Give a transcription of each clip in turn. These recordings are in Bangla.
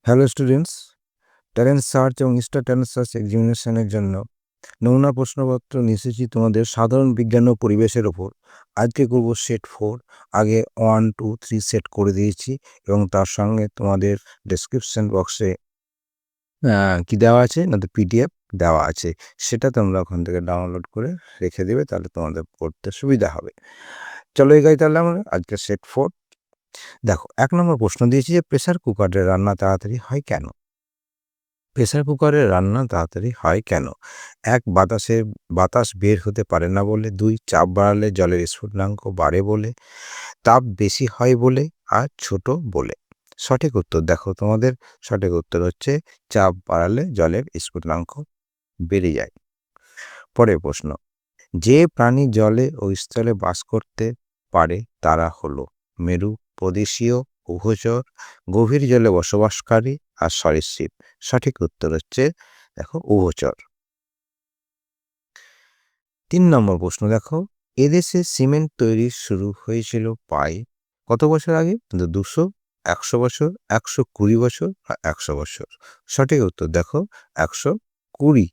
হ্যালো স্টুডেন্টস, ট্যালেন্ট সার্চ এবং ইনস্টা ট্যালেন্ট সার্চ এক্সামিনেশনের জন্য নমুনা প্রশ্নপত্র নিয়ে এসেছি তোমাদের সাধারণ বিজ্ঞান ও পরিবেশের ওপর। আজকে করব সেট 4। আগে 1, 2, 3 সেট করে দিয়েছি এবং তার সঙ্গে তোমাদের ডেসক্রিপশন বক্সে কি দেওয়া আছে না, তো পিডিএফ দেওয়া আছে, সেটা তোমরা ওখান থেকে ডাউনলোড করে রেখে দেবে, তাহলে তোমাদের পড়তে সুবিধা হবে। চলো এগাই তাহলে আমরা আজকে সেট 4। দেখো, 1 নম্বর প্রশ্ন দিয়েছি যে প্রেসার কুকারে রান্না তাড়াতাড়ি হয় কেন? প্রেসার কুকারে রান্না তাড়াতাড়ি হয় কেন? 1, বাতাস বের হতে পারে না বলে। 2, চাপ বাড়ালে জলের স্ফুটনাঙ্ক বাড়ে বলে। তাপ বেশি হয় বলে। আর ছোট বলে। সঠিক উত্তর দেখো, তোমাদের সঠিক উত্তর হচ্ছে চাপ বাড়ালে জলের স্ফুটনাঙ্ক বেড়ে যায়। পরের প্রশ্ন, যে প্রাণী জলে ও স্থলে বাস করতে পারে তারা হলো মেরু, প্রদেশীয়, উভচর, গভীর জলে বসবাসকারী আর সরীসৃপ। সঠিক উত্তর হচ্ছে দেখো উভচর। 3 নম্বর প্রশ্ন দেখো, এদেশে সিমেন্ট তৈরি শুরু হয়েছিল প্রায় কত বছর আগে? 200, 100 বছর, 120 বছর আর 100 বছর। সঠিক উত্তর দেখো 120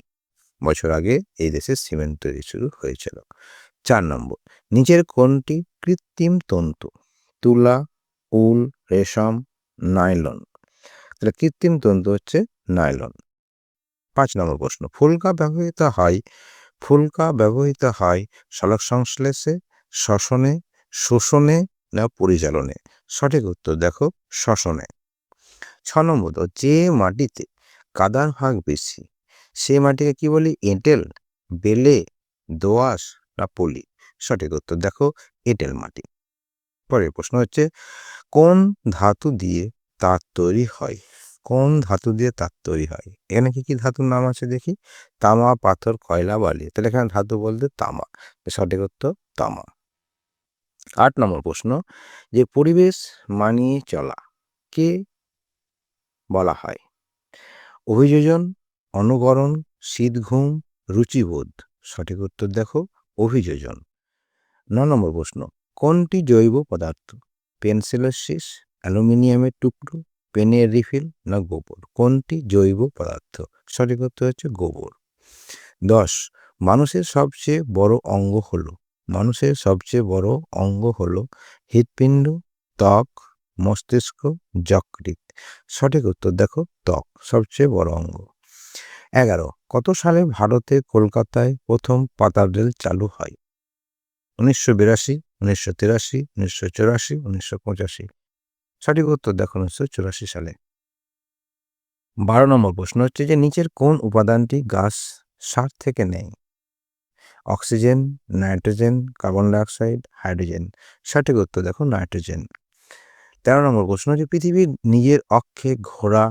বছর আগে এই দেশে সিমেন্ট তৈরি শুরু হয়েছিল। 4 নম্বর, নিচের কোনটি কৃত্রিম তন্তু? তুলা, উল, রেশম, নাইলন। তাহলে কৃত্রিম তন্তু হচ্ছে নাইলন। 5 নম্বর প্রশ্ন, ফুলকা ব্যবহৃত হয় সালোক সংশ্লেষে, শ্বসনে, শোষণে না পরিচালনে? সঠিক উত্তর দেখো শ্বসনে। 6 নম্বর, যে মাটিতে কাদার ভাগ বেশি সেই মাটিকে কি বলি? এঁটেল, বেলে, দোআঁশ না পলি? সঠিক উত্তর দেখো এঁটেল মাটি। পরের প্রশ্ন হচ্ছে, কোন ধাতু দিয়ে তার তৈরি হয়? কোন ধাতু দিয়ে তার তৈরি হয়? এখানে কি কি ধাতুর নাম আছে দেখি? তামা, পাথর, কয়লা, বালি। তাহলে এখানে ধাতু বলতে তামা। সঠিক উত্তর তামা। 8 নম্বর প্রশ্ন, যে পরিবেশ মানিয়ে চলা কে বলা হয়? অভিযোজন, অনুকরণ, শীতঘুম, রুচিবোধ। সঠিক উত্তর দেখো অভিযোজন। 9 নম্বর প্রশ্ন, কোনটি জৈব পদার্থ? পেন্সিলের শীষ, অ্যালুমিনিয়ামের টুকরো, পেনের রিফিল না গোবর? কোনটি জৈব পদার্থ? সঠিক উত্তর হচ্ছে গোবর। 10, মানুষের সবচেয়ে বড় অঙ্গ হলো হৃৎপিণ্ড, ত্বক, মস্তিষ্ক, যকৃৎ। সঠিক উত্তর দেখো ত্বক সবচেয়ে বড় অঙ্গ। 11, কত সালে ভারতে কলকাতায় প্রথম পাতাল রেল চালু হয়? 1982, 1983, 1984, 1985। সঠিক উত্তর দেখো 1984 সালে। 12 নম্বর প্রশ্ন হচ্ছে যে নিচের কোন উপাদানটি গাছ সার থেকে নেয়? Oxygen, nitrogen, carbon dioxide, hydrogen. সঠিক উত্তর দেখো নাইট্রোজেন। 13 নম্বর প্রশ্ন, যে পৃথিবীর নিজের অক্ষে ঘোরা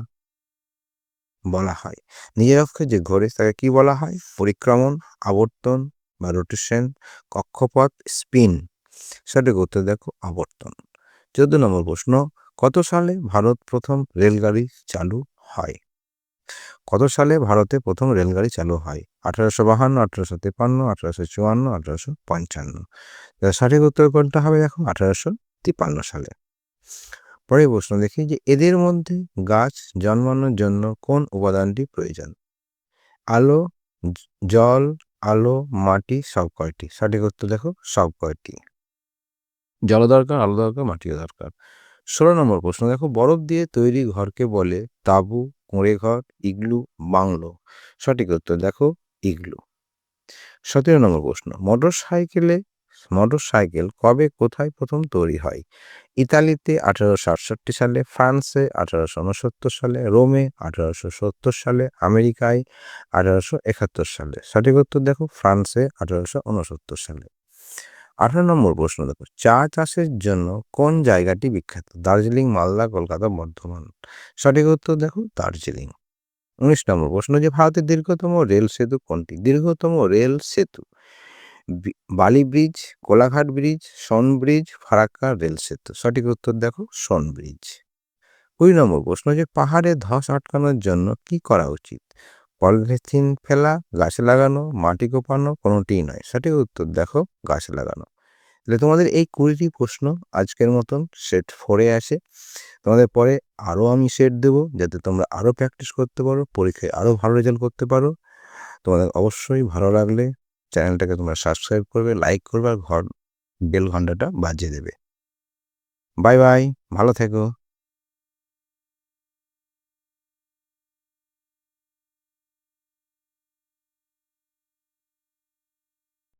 বলা হয়। নিজের অক্ষে যে ঘোরে তাকে কি বলা হয়? পরিক্রমণ, আবর্তন বা রোটেশন, কক্ষপথ, স্পিন। সঠিক উত্তর দেখো আবর্তন। 14 নম্বর প্রশ্ন, কত সালে ভারত প্রথম রেলগাড়ি চালু হয়? কত সালে ভারতে প্রথম রেলগাড়ি চালু হয়? 1852, 1853, 1854, 1855। সঠিক উত্তর কোনটা হবে দেখো 1853 সালে। পরের প্রশ্ন দেখি, যে এদের মধ্যে গাছ জন্মানোর জন্য কোন উপাদানটি প্রয়োজন? আলো, জল, আলো, মাটি, সব কয়টি? সঠিক উত্তর দেখো সব কয়টি। জল দরকার, আলো দরকার, মাটিও দরকার। 16 নম্বর প্রশ্ন দেখো, বরফ দিয়ে তৈরি ঘরকে বলে তাঁবু, কুঁড়ে ঘর, ইগলু, বাংলো। সঠিক উত্তর দেখো ইগলু। 17 নম্বর প্রশ্ন, মোটরসাইকেল কবে কোথায় প্রথম তৈরি হয়? ইতালিতে 1867 সালে, ফ্রান্সে 1869 সালে, রোমে 1870 সালে, আমেরিকায় 1871 সালে। সঠিক উত্তর দেখো ফ্রান্সে 1869 সালে। 18 নম্বর প্রশ্ন দেখো, চা চাষের জন্য কোন জায়গাটি বিখ্যাত? দার্জিলিং, মালদা, কলকাতা, বর্ধমান। সঠিক উত্তর দেখো দার্জিলিং। 19 নম্বর প্রশ্ন, যে ভারতের দীর্ঘতম রেল সেতু কোনটি? দীর্ঘতম রেল সেতু বালি ব্রিজ, কোলাঘাট ব্রিজ, সোন ব্রিজ, ফারাক্কা রেল সেতু। সঠিক উত্তর দেখো সোন ব্রিজ। 20 নম্বর প্রশ্ন, যে পাহাড়ে ধস আটকানোর জন্য কি করা উচিত? পলিথিন ফেলা, গাছ লাগানো, মাটি কোপানো, কোনোটিই নয়। সঠিক উত্তর দেখো গাছ লাগানো। তাহলে তোমাদের এই 20টি প্রশ্ন আজকের মতন সেট 4-এ আসে। তোমাদের পরে আরও আমি সেট দেবো, যাতে তোমরা আরও প্র্যাকটিস করতে পারো, পরীক্ষায় আরও ভালো রেজাল্ট করতে পারো। তোমাদের অবশ্যই ভালো লাগলে চ্যানেলটাকে তোমরা সাবস্ক্রাইব করবে, লাইক করবে আর বেল ঘন্টাটা বাজিয়ে দেবে। বাই বাই, ভালো থেকো।